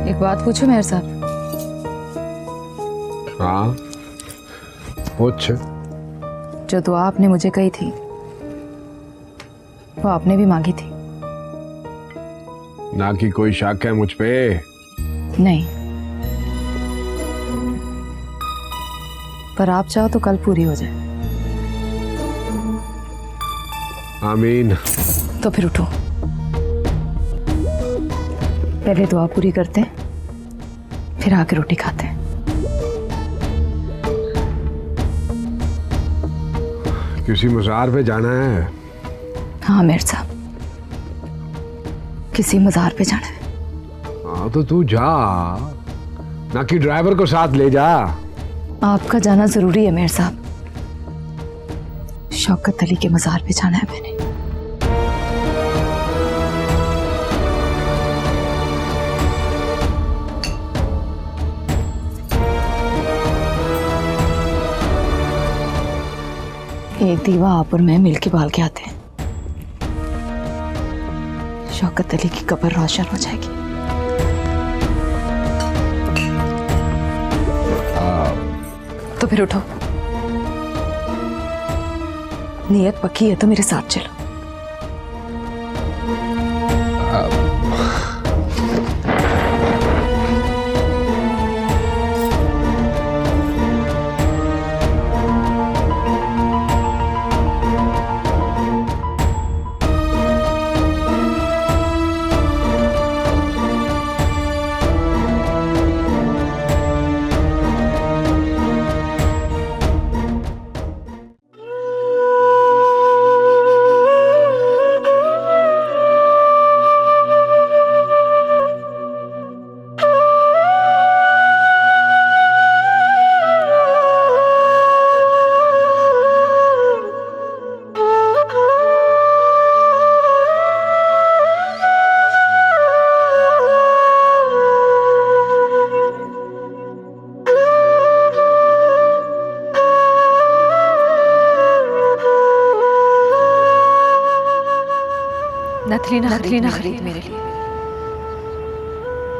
एक बात पूछूं मेहर साहब? हाँ पूछ। जो दुआ आपने मुझे कही थी वो आपने भी मांगी थी ना कि कोई शक है मुझ पे? नहीं, पर आप चाहो तो कल पूरी हो जाए। आमीन। तो फिर उठो, पहले दुआ पूरी करते हैं, फिर आके रोटी खाते हैं। किसी मज़ार पे जाना है? हाँ मेहर साहब, किसी मज़ार पे जाना है। हाँ तो तू जा, ना कि ड्राइवर को साथ ले जा। आपका जाना जरूरी है मेहर साहब। शौकत अली के मज़ार पे जाना है मैंने। एक दीवा आप और मैं मिलके बाल के आते हैं, शौकत अली की कब्र रोशन हो जाएगी। तो फिर उठो, नियत पक्की है तो मेरे साथ चलो। नथली ना खरीद मेरे लिए,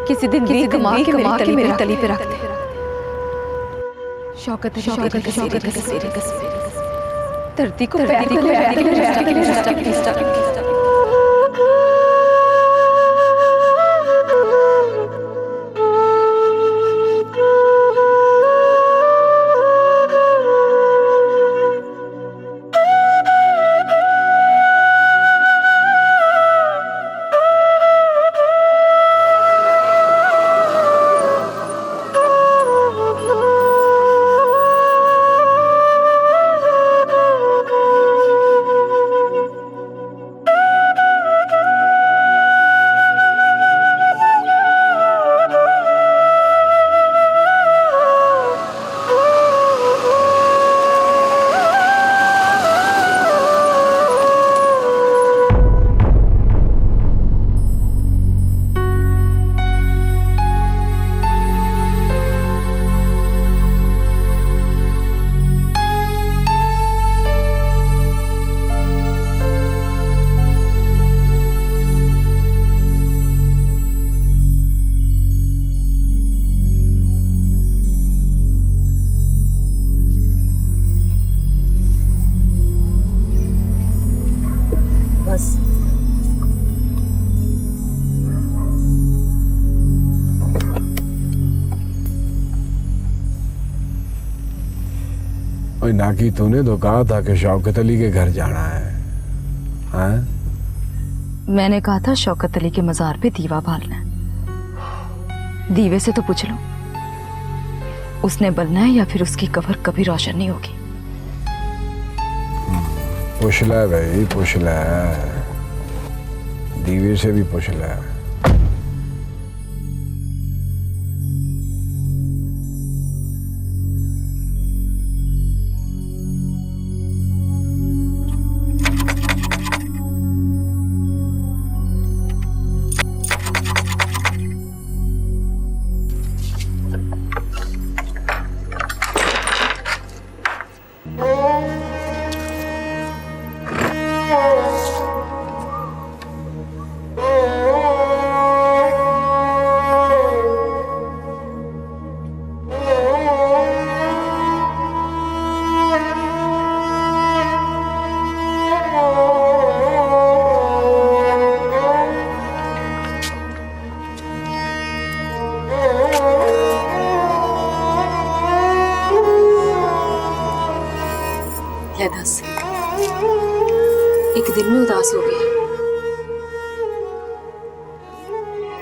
किसी दिन कमा के मेरी तली पे रख दे। शौकत धरती को बस। ओए नाकी, तूने तो कहा था कि शौकत अली के घर जाना है। हाँ? मैंने कहा था शौकत अली के मज़ार पे दीवा बालना है। दीवे से तो पूछ लो, उसने बलना है या फिर उसकी कब्र कभी रोशन नहीं होगी। पूछ ले भाई, पूछ ले, दीवे से भी पूछ ले।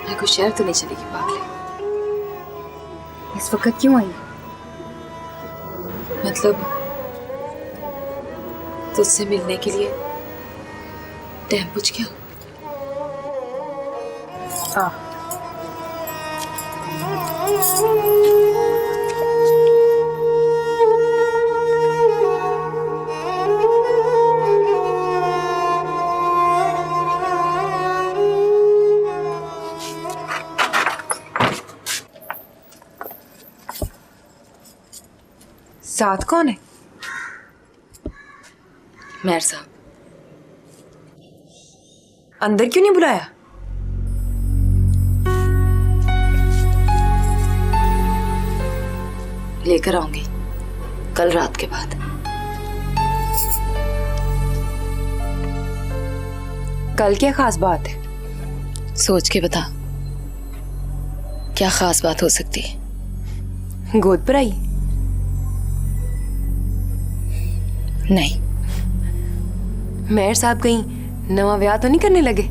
मैं कुछ शहर तो नहीं चलेगी पागले। इस वक्त क्यों आई? मतलब तुझसे मिलने के लिए टाइम पूछ गया। हाँ साथ कौन है? मेहर साहब। अंदर क्यों नहीं बुलाया? लेकर आऊंगी कल रात के बाद। कल क्या खास बात है? सोच के बता, क्या खास बात हो सकती है? गोद पर आई? नहीं। मेहर साहब कहीं नवा ब्याह तो नहीं करने लगे?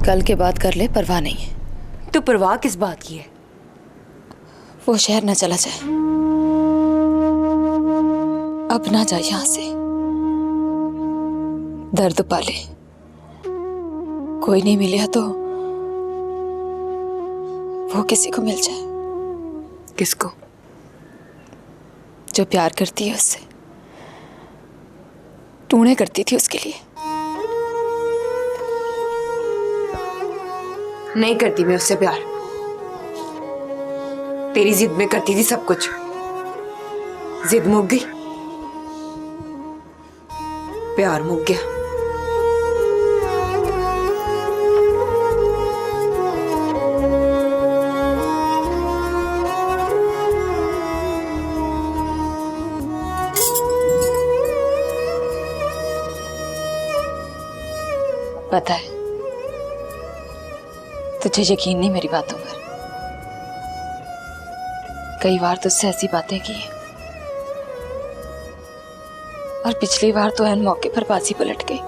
कल के बाद कर ले, परवाह नहीं है। तो परवाह किस बात की है? वो शहर न चला जाए, अब ना जाए यहां से। दर्द पाले, कोई नहीं मिला तो वो किसी को मिल जाए। किसको? जो प्यार करती है उससे। टूने करती थी उसके लिए। नहीं करती मैं उससे प्यार। तेरी जिद में करती थी सब कुछ। जिद मुक गई, प्यार मुक गया। पता है तुझे यकीन नहीं मेरी बातों पर। कई बार तुझसे ऐसी बातें की हैं और पिछली बार तो ऐन मौके पर बाजी पलट गई,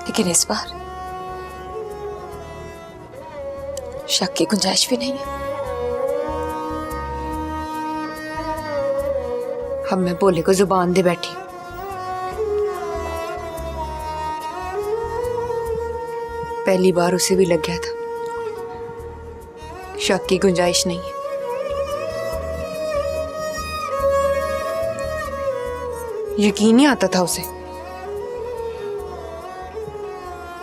लेकिन इस बार शक की गुंजाइश भी नहीं है। अब मैं बोले को जुबान दे बैठी। पहली बार उसे भी लग गया था शक की गुंजाइश नहीं है। यकीन नहीं आता था उसे।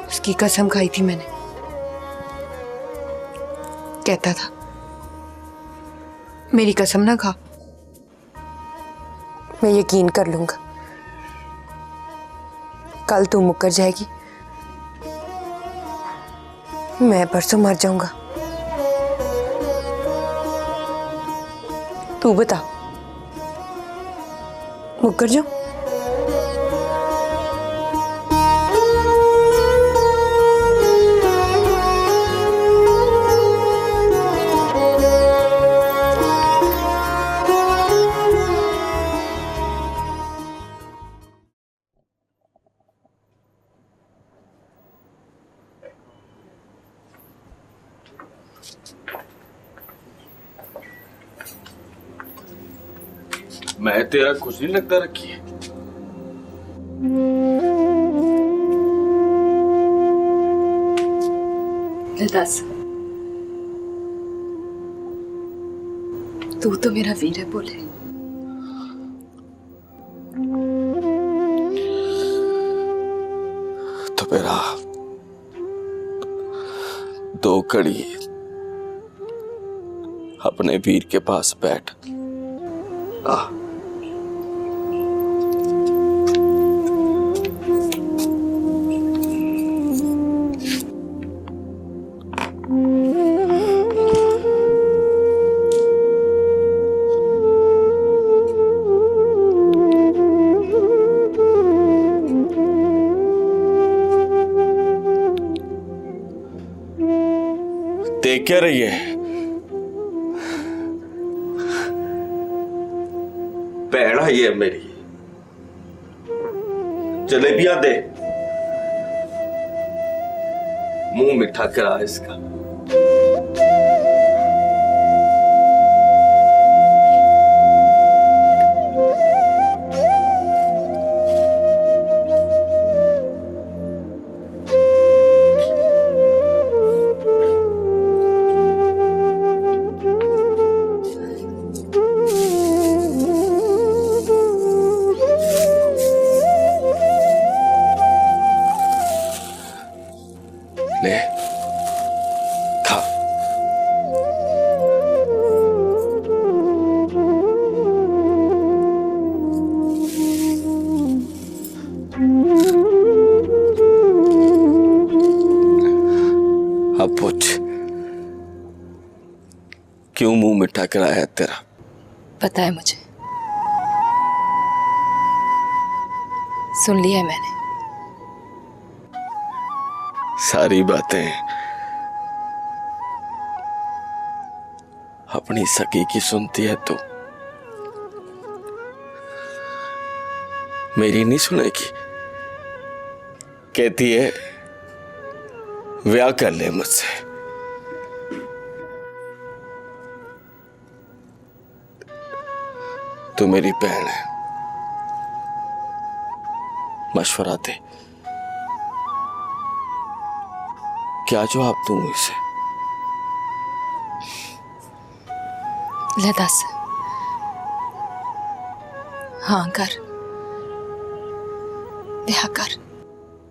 उसकी कसम खाई थी मैंने। कहता था मेरी कसम ना खा, मैं यकीन कर लूंगा। कल तू मुकर जाएगी, मैं परसों मर जाऊंगा। तू बता, मुकर जाऊं? मैं तेरा कुछ नहीं लगता रखी है। दस, तू तो मेरा वीर है बोले। तो मेरा दो घड़ी अपने वीर के पास बैठ। आ देख क्या रही है? भैन आई है मेरी, जलेबियां दे। मुंह मिठा करा इसका। ले खा। अब पूछ, क्यों मुंह मिठा कराया तेरा? पता है मुझे, सुन लिया है मैंने। सारी बातें अपनी सगी की सुनती है तू, मेरी नहीं सुनेगी। कहती है ब्याह कर ले मुझसे। तू मेरी बहन है, मशवरा दे, क्या जवाब दूं इसे? ले दस, हाँ कर, ब्याह कर।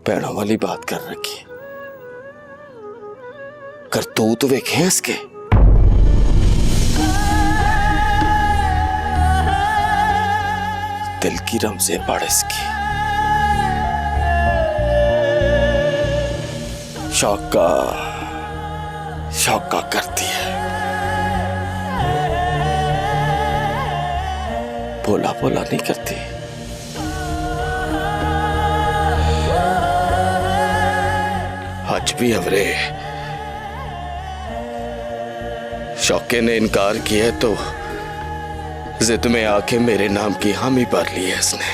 पैरों वाली बात कर रखी है, करतूत वेखे इसके। दिल की रमज़े पड़ इसकी। शौका करती है, बोला बोला नहीं करती। आज भी अवरे शौके ने इनकार किया है तो जिद में आके मेरे नाम की हामी भर ली है इसने।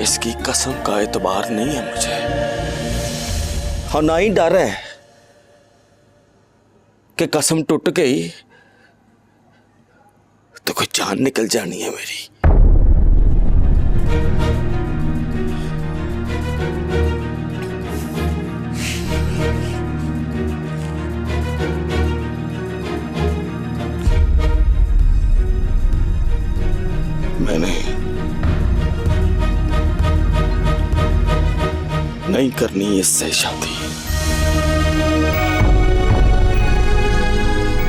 इसकी कसम का एतबार नहीं है मुझे, और ना ही डर है कि कसम टूट गई तो कोई जान निकल जानी है मेरी। मैंने नहीं करनी इससे शादी,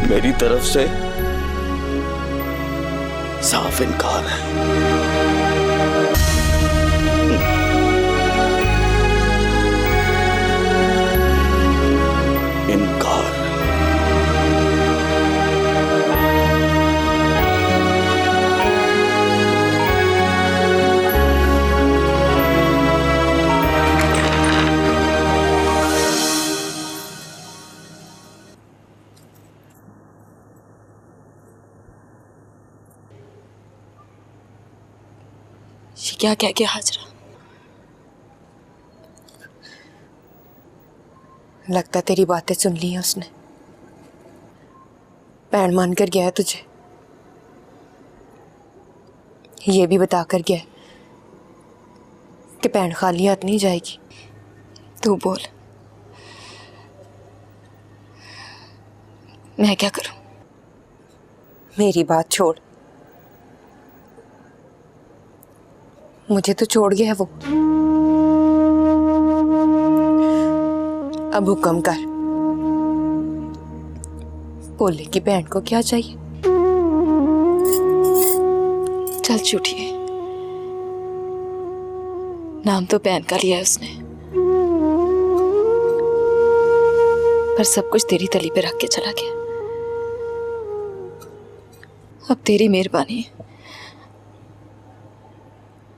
मेरी तरफ से साफ इनकार है। इनकार। ये क्या कह गया हाजरा? लगता तेरी बातें सुन ली है उसने, पैन मान कर गया है तुझे। ये भी बता कर गया है कि पैन खाली हाथ नहीं जाएगी। तू बोल, मैं क्या करूं? मेरी बात छोड़, मुझे तो छोड़ गया है वो। अब हुक्म कर, बोले की बहन को क्या चाहिए? चल झूठिए, नाम तो बहन का लिया है उसने, पर सब कुछ तेरी तली पे रख के चला गया। अब तेरी मेहरबानी है,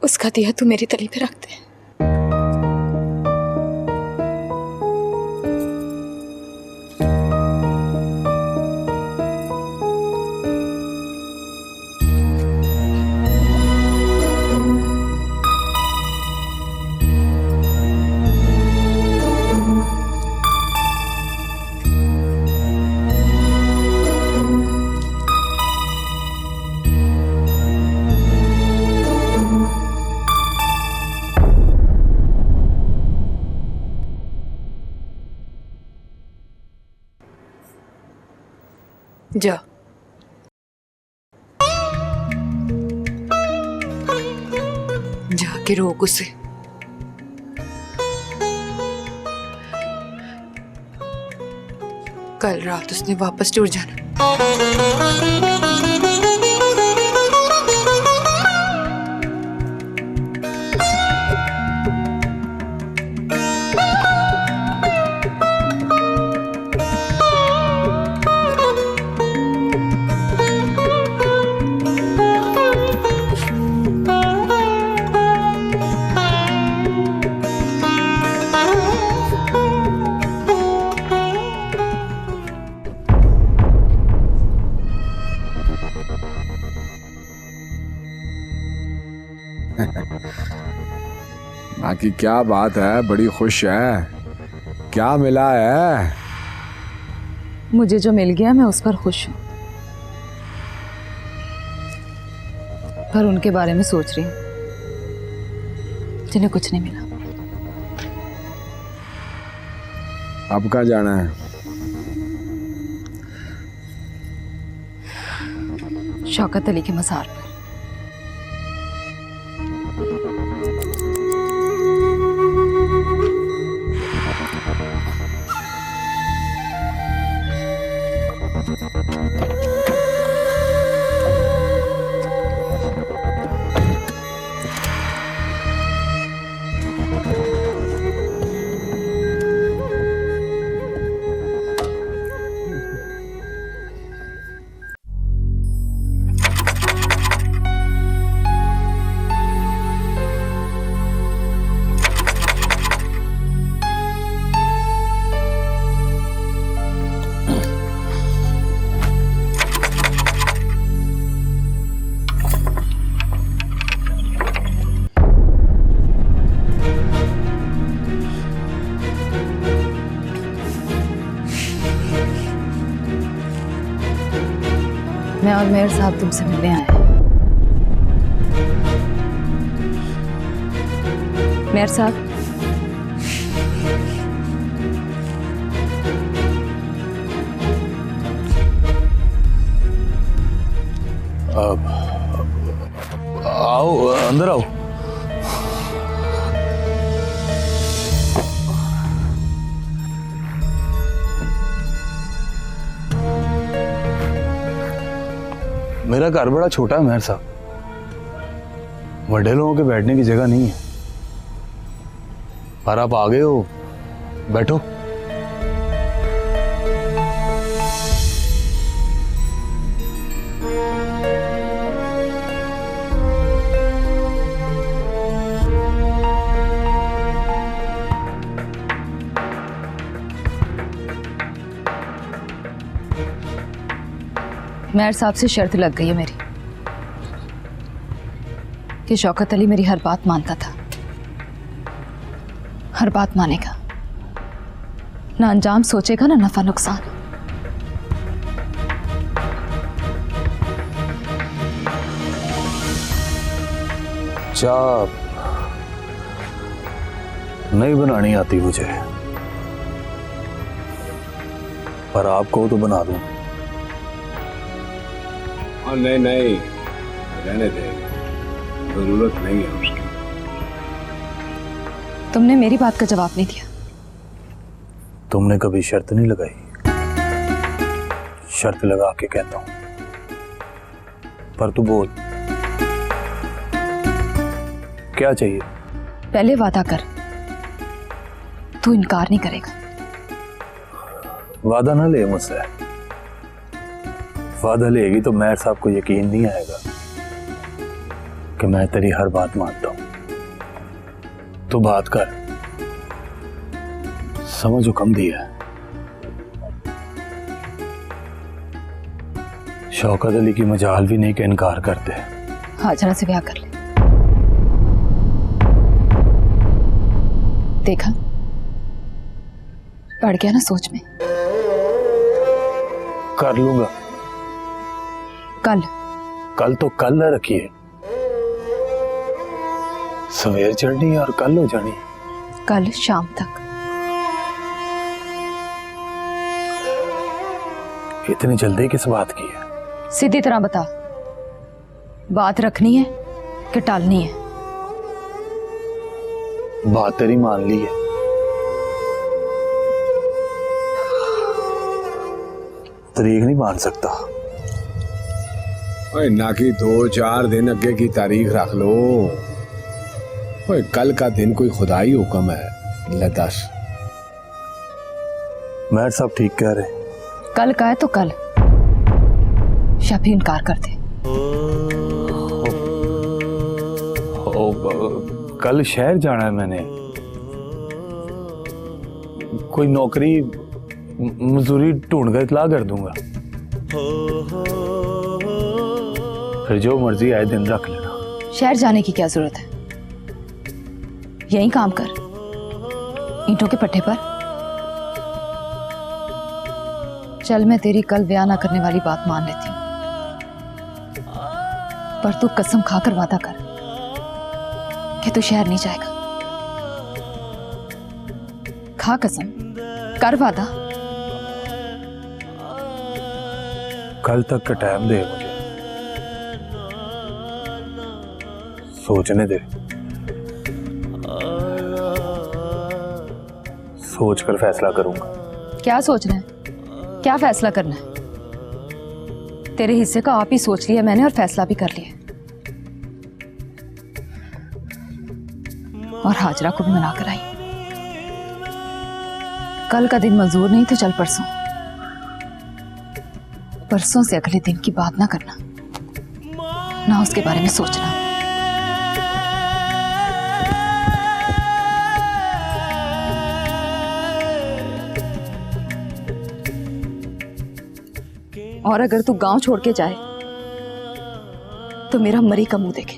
उसका दिया तू मेरी तली पे रख दे। जा। जाके रोक उसे। कल रात उसने वापस टूट जाना। बाकी क्या बात है, बड़ी खुश है, क्या मिला है? मुझे जो मिल गया मैं उस पर खुश हूं, पर उनके बारे में सोच रही हूं जिन्हें कुछ नहीं मिला। अब कहाँ जाना है? शौकत अली के मज़ार पर। मैं और मेयर साहब तुमसे मिलने आए हैं। मेयर साहब, आओ अंदर आओ। मेरा घर बड़ा छोटा है मेहर साहब, बड़े लोगों के बैठने की जगह नहीं है, पर आप आ गए हो, बैठो। मेयर साहब से शर्त लग गई है मेरी कि शौकत अली मेरी हर बात मानता था, हर बात मानेगा, ना अंजाम सोचेगा ना नफा नुकसान। चाय नहीं बनानी आती मुझे, पर आपको तो बना दूं। नहीं नहीं, रहने दे, जरूरत नहीं है उसकी। तुमने मेरी बात का जवाब नहीं दिया। तुमने कभी शर्त नहीं लगाई, शर्त लगा के कहता हूं, पर तू बोल क्या चाहिए? पहले वादा कर, तू इनकार नहीं करेगा। वादा ना ले मुझसे, वादा लेगी तो मेयर साहब को यकीन नहीं आएगा कि मैं तेरी हर बात मानता हूं। तू बात कर, समझ हुक्म दिया है। शौकत अली की मजाल भी नहीं कि इनकार करते। हाजरा से ब्याह कर ले। देखा, पड़ गया ना सोच में। कर लूंगा। कल? कल तो कल न रखिए, सवेर चढ़नी और कल हो जानी। कल शाम तक। इतनी जल्दी किस बात की है? सीधी तरह बता, बात रखनी है कि टालनी है? बात तेरी मान ली है, तारीख नहीं मान सकता। ओए ना कि 2-4 दिन अगे की तारीख रख लो। ओए कल का दिन कोई खुदाई हुक्म है, ले दस। मेहर साहब ठीक कह रहे। कल का है तो कल, या फिर इनकार कर दे। कल शहर जाना है मैंने, कोई नौकरी मजदूरी ढूंढ कर इतला कर दूंगा, फिर जो मर्जी आए दिन रख लेना। शहर जाने की क्या जरूरत है, यहीं काम कर, ईंटों के पट्टे पर। चल मैं तेरी कल ब्याह ना करने वाली बात मान लेती हूँ, पर तू कसम खाकर वादा कर कि तू शहर नहीं जाएगा। खा कसम, कर वादा। कल तक का टाइम दे मुझे, सोचने दे, सोच कर फैसला करूंगा। क्या सोचना है, क्या फैसला करना है? तेरे हिस्से का आप ही सोच लिया मैंने और फैसला भी कर लिया, और हाजरा को भी मना कर आई। कल का दिन मंजूर नहीं तो चल परसों, परसों से अगले दिन की बात ना करना, ना उसके बारे में सोचना। और अगर तू गांव छोड़ के जाए तो मेरा मरी का मुंह देखे।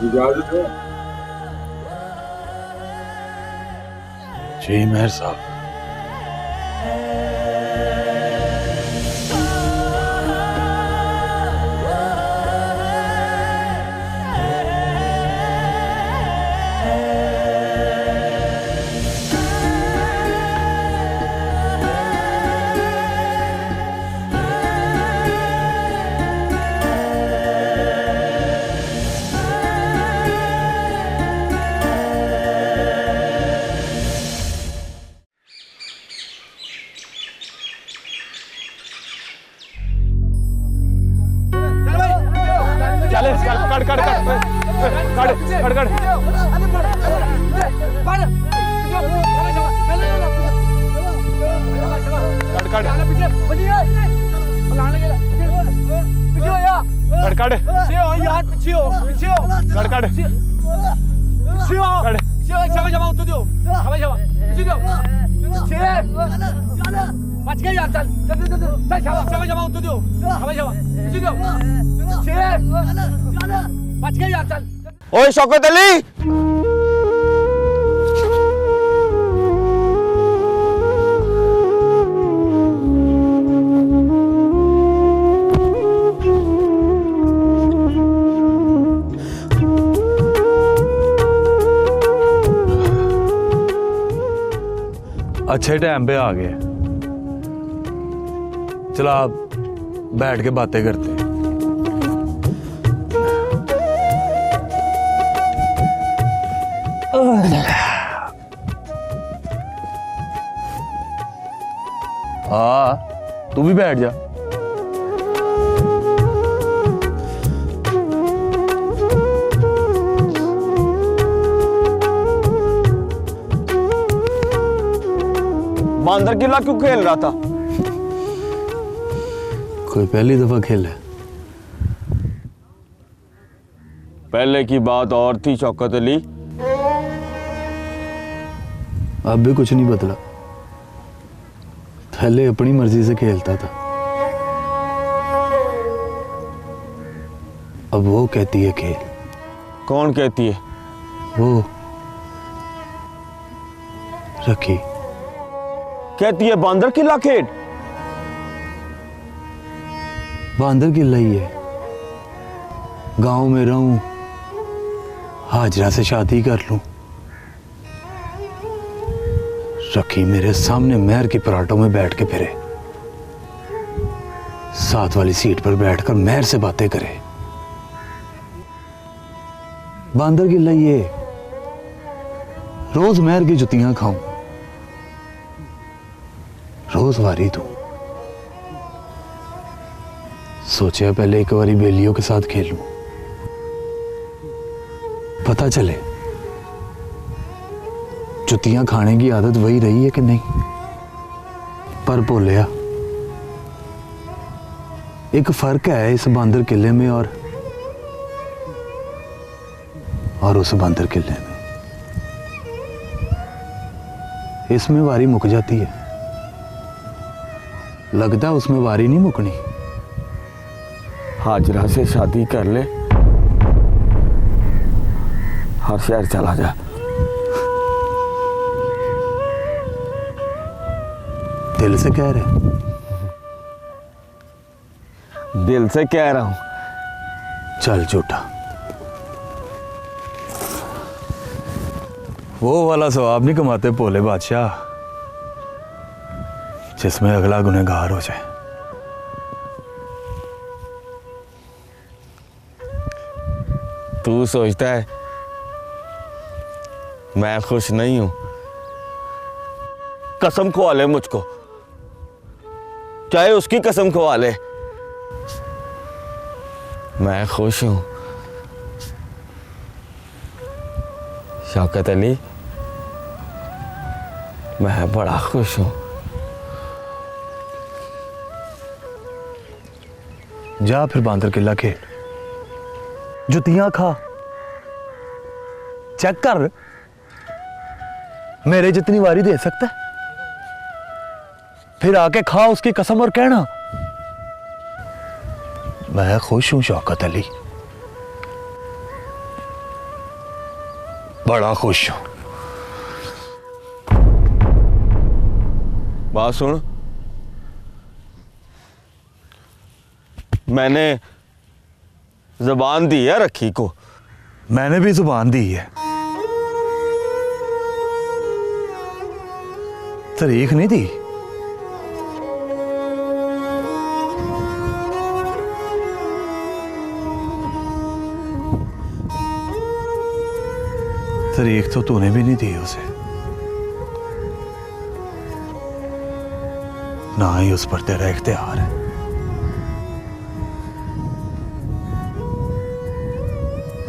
इजाजत है? जी मेहर साहब। ओए शौकत अली, अच्छे टाइम पे आ गए, चला बैठ के बातें करते हैं। हाँ तू भी बैठ जा। बांदर किला क्यों खेल रहा था? कोई पहली दफा खेला है। पहले की बात और थी शौकत अली। अब भी कुछ नहीं बदला, पहले अपनी मर्जी से खेलता था, अब वो कहती है खेल। कौन कहती है? वो रखी कहती है बांदर किला खेल। बांदर किला ही है, गांव में रहूं, हाजरा से शादी कर लूं, रखी मेरे सामने महर के पराठों में बैठ के फिरे, साथ वाली सीट पर बैठकर महर से बातें करे। बांदर किला ये, रोज महर की जुतियां खाऊं, रोज वारी दूं। सोचा पहले एक बारी बेलियों के साथ खेलूं, पता चले जुतियां खाने की आदत वही रही है कि नहीं। पर बोलिया एक फर्क है इस बांदर किले में और उस बांदर किले में। इसमें वारी मुक जाती है, लगता है उसमें वारी नहीं मुकनी। हाजरा से शादी कर ले, हर शहर चला जा। दिल से कह रहे? दिल से कह रहा हूं। चल झूठा, वो वाला सवाब नहीं कमाते भोले बादशाह जिसमें अगला गुनहगार हो जाए। तू सोचता है मैं खुश नहीं हूं? कसम खवा ले मुझको, चाहे उसकी कसम खवा ले, मैं खुश हूं। शौकत अली, मैं बड़ा खुश हूं। जा फिर बांदर किला खेल, जुतियां खा, चेक कर मेरे जितनी वारी दे सकता है, फिर आके खा उसकी कसम और कहना मैं खुश हूं शौकत अली, बड़ा खुश हूं। बात सुन, मैंने जुबान दी है रखी को। मैंने भी जुबान दी है, तारीख नहीं दी। तारीख तो तूने भी नहीं दी उसे, ना ही उस पर तेरा इख्तियार है।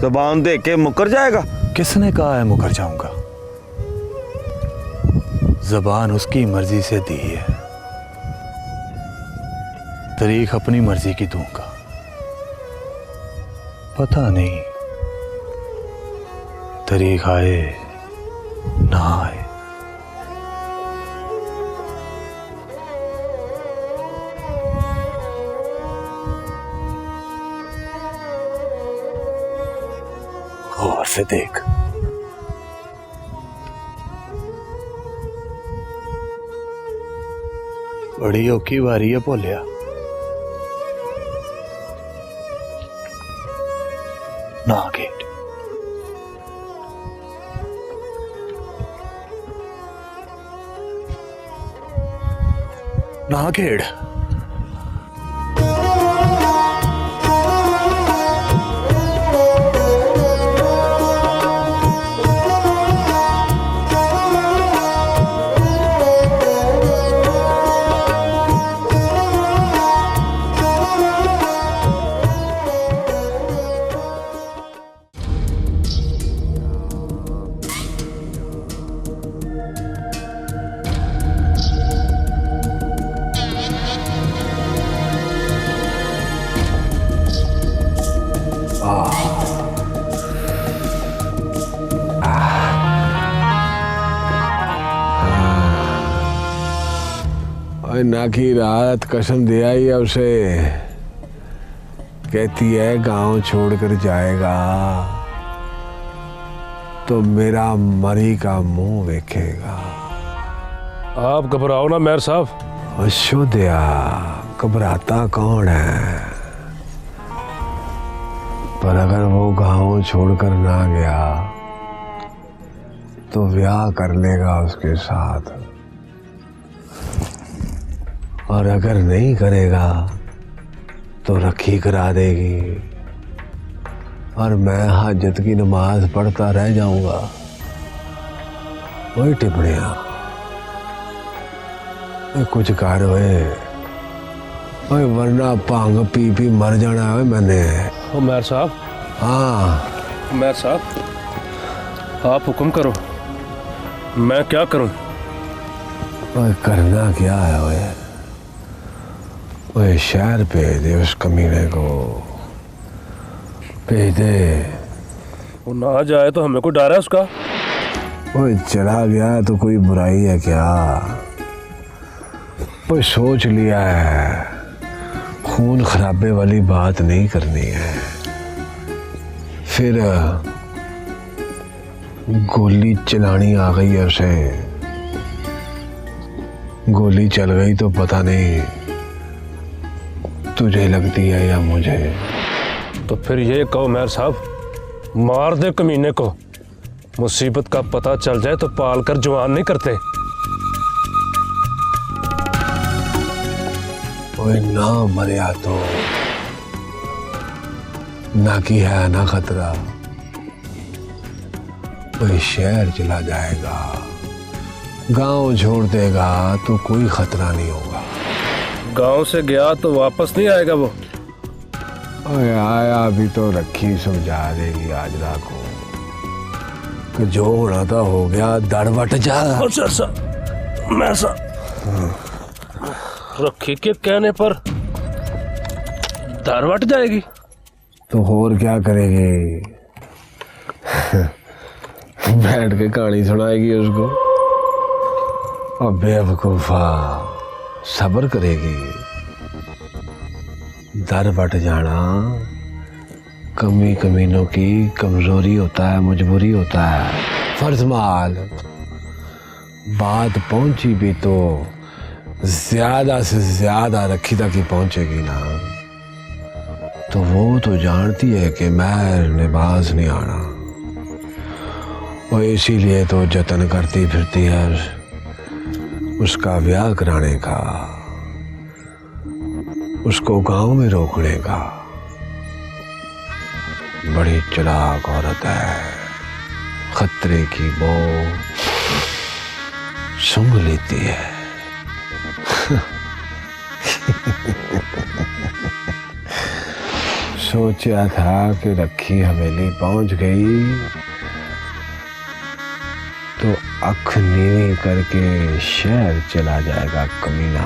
जुबान दे के मुकर जाएगा? किसने कहा है मुकर जाऊंगा? ज़बान उसकी मर्जी से दी है, तारीख अपनी मर्जी की दूंगा। पता नहीं तारीख आए ना आए। गौर से देख, बड़ी औखी बारी है भोलिया। ना गेट, ना खेड़। ना की रात कसम दिया ही है उसे, कहती है गांव छोड़कर जाएगा तो मेरा मरी का मुंह देखेगा। आप घबराओ ना मेयर साहब। अशोदया, घबराता कौन है? पर अगर वो गांव छोड़कर ना गया तो ब्याह कर लेगा उसके साथ, और अगर नहीं करेगा तो रखी करा देगी और मैं हाजत की नमाज पढ़ता रह जाऊंगा। वही टिप्पणियां कुछ कर ओए वरना भांग पी पी मर जाना है मैंने। ओ मेयर साहब। हाँ मेयर साहब आप हुक्म करो, मैं क्या करूं? ओए करना क्या है ओए? ओए शहर भेज दे उस कमीने को, भेज दे। वो ना जाए तो हमें को डर है उसका। ओए चला गया तो कोई बुराई है क्या? ओए सोच लिया है, खून खराबे वाली बात नहीं करनी है। फिर गोली चलानी आ गई है उसे, गोली चल गई तो पता नहीं तुझे लगती है या मुझे। तो फिर ये कहो मेयर साहब, मार दे कमीने को। मुसीबत का पता चल जाए तो पाल कर जवान नहीं करते। ओए ना मरिया तो ना की है ना खतरा। ओए शहर चला जाएगा, गांव छोड़ देगा तो कोई खतरा नहीं होगा। गांव से गया तो वापस नहीं आएगा वो। ओए आया भी तो रखी समझा देगी आजरा को कि जो होना था हो गया, दड़बट जा। अच्छा मैं सा रखी के कहने पर दारवट जाएगी तो और क्या करेगी? बैठ के कहानी सुनाएगी उसको और बेवकूफा सब्र करेगी। दर बट जाना कमीनों की कमजोरी होता है, मजबूरी होता है। फर्जमाल बात पहुंची भी तो ज्यादा से ज्यादा रखी तक ही पहुंचेगी ना, तो वो तो जानती है कि मैं निभाज नहीं आना, और इसीलिए तो जतन करती फिरती है उसका ब्याह कराने का, उसको गांव में रोकने का। बड़ी चालाक औरत है, खतरे की बो सूंघ लेती है। सोचा था कि रखी हवेली पहुंच गई तो अख नीवी करके शहर चला जाएगा कमीना।